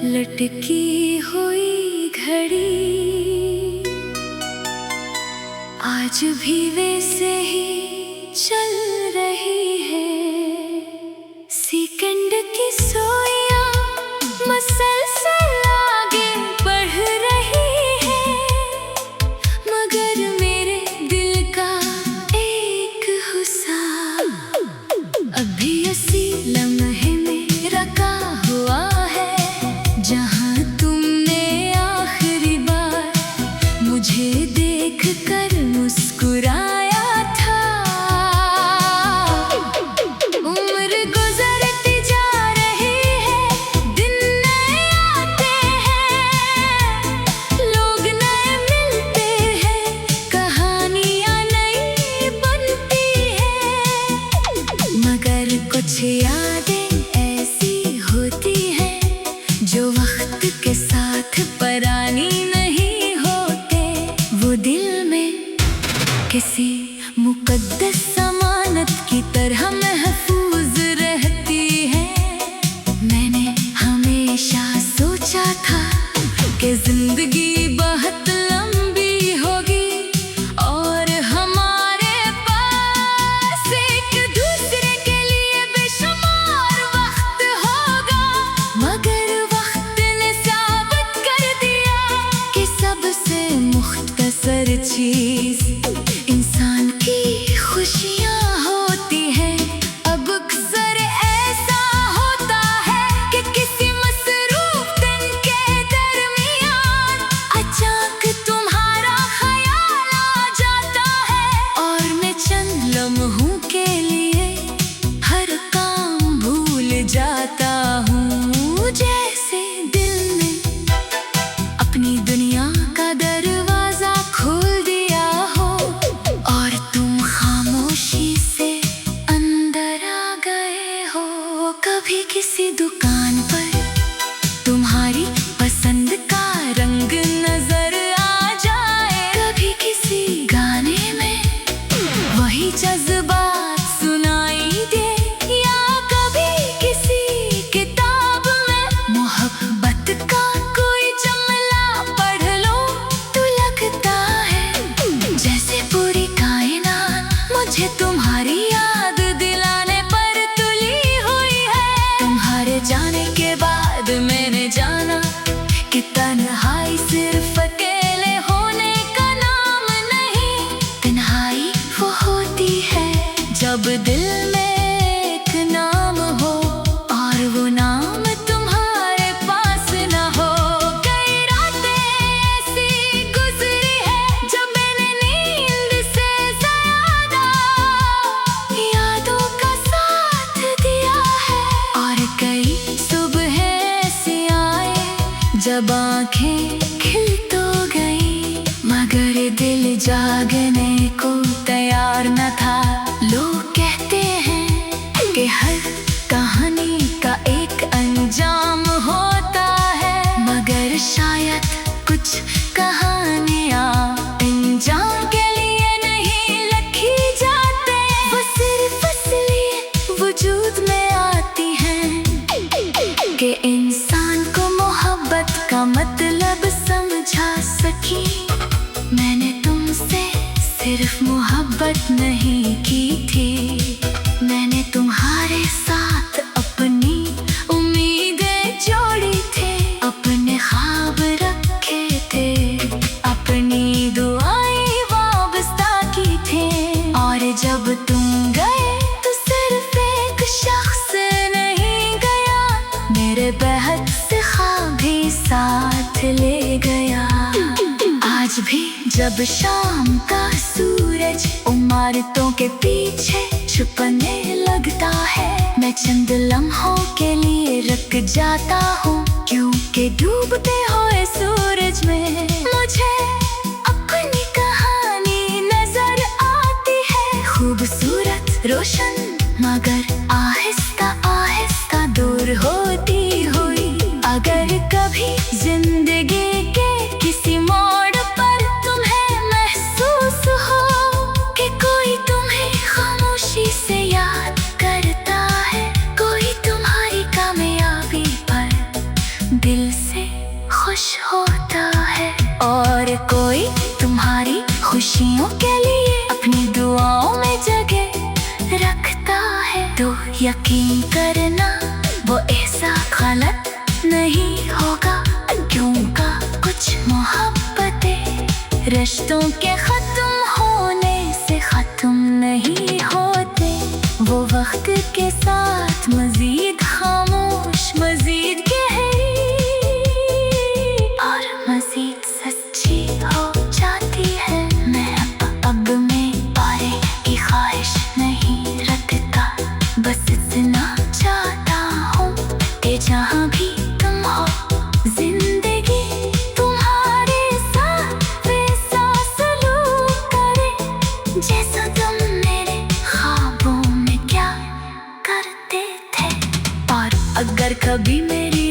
लटकी हुई घड़ी आज भी वैसे ही चल रही है। सेकंड की सोइयां मसलसल आगे बढ़ रही है, मगर मेरे दिल का एक हुस्सा अभी उसी लम्हे में रखा हुआ है, जहां तुमने आखिरी बार मुझे देख कर मुस्कुराया था। उम्र गुजरती जा रही है, दिन नए आते हैं, लोग नए मिलते हैं, कहानियां नई बनती हैं, मगर कुछ यादें ऐसी होती हैं जो वक्त के साथ पुरानी नहीं होते। वो दिल में किसी मुकद्दस अमानत की तरह महफूज रहती है। मैंने हमेशा सोचा था कि जिंदगी बहुत लंबी होगी और हमारे पास एक दूसरे के लिए बेशुमार वक्त होगा, मगर वक्त ने साबित कर दिया कि सबसे मुख्तसर चीज इंसान की खुशियां होती हैं। अब अक्सर ऐसा होता है कि किसी मसरूफ दिन के दरमियान अचानक तुम्हारा ख्याल आ जाता है और मैं चंद लम्हों के लिए हर काम भूल जाता हूँ। जैसे दिल ने अपनी दुनिया का दरवाजा खोल दिया हो और तुम खामोशी से अंदर आ गए हो। कभी किसी दुकान पर तुम्हारी पसंद का रंग नजर आ जाए, कभी किसी गाने में वही जज्बात सुनाई दे, या कभी किसी किताब में मोहब्बत का कोई जुमला पढ़ लो, तो लगता है जैसे पूरी कायनात मुझे तुम्हारी याद दिलाने पर तुली हुई है। तुम्हारे जाने के बाद मैंने जाना कि तन्हाई सिर्फ अकेले होने का नाम नहीं, तन्हाई वो होती है जब दिल में एक नाम हो और वो नाम तुम्हारे पास ना हो। कई रातें ऐसी गुजरी है जब मैंने नींद से ज्यादा यादों का साथ दिया है, और कई सुबह ऐसी आए जब आंखें खिल तो गई, मगर दिल जागने को तैयार न था। लोग कहते हैं कि हर कहानी का एक अंजाम होता है, मगर शायद कुछ कहानियां अंजाम के लिए नहीं लिखी जाते, वो सिर्फ इसलिए वजूद में आती हैं कि इंसान को मोहब्बत का मतलब समझा सकी। मैंने तुमसे सिर्फ मोहब्बत नहीं की थी, मैंने तुम्हारे साथ अपनी उम्मीदें जोड़ी थे, अपने ख्वाब रखे थे, अपनी दुआएं वाबस्ता की थे, और जब तुम गए तो सिर्फ एक शख्स नहीं गया, मेरे बेहद से ख्वाब भी साथ ले गया। आज भी जब शाम का सूरज इमारतों के पीछे छुपने लगता है, मैं चंद लम्हों के लिए रुक जाता हूँ, क्योंकि डूबते हुए सूरज में मुझे अपनी कहानी नजर आती है। खूबसूरत रोशन मगर आहिस्ता आहिस्ता दूर होती हुई, अगर कभी जिंदगी के किसी मोड़ पर तुम्हें महसूस हो कि कोई तुम्हें खामोशी से याद करता है, कोई तुम्हारी कामयाबी पर दिल खुशियों के लिए अपनी दुआओं में जगह रखता है। तो यकीन करना वो ऐसा गलत नहीं होगा, क्यों का कुछ मोहब्बतें रिश्तों के खत्म होने से खत्म नहीं होते। वो वक्त के साथ मजीद खामोश, मजीद गहरी और मजीद सच्ची हो जाती है। मैं अब में पारे की ख्वाहिश नहीं रखता, बस इतना चाहता हूँ कि जहाँ भी तुम हो जिंदगी तुम्हारे साथ वैसा सलूक करे जैसा तुम मेरे ख्वाबों में क्या करते थे। और अगर कभी मेरी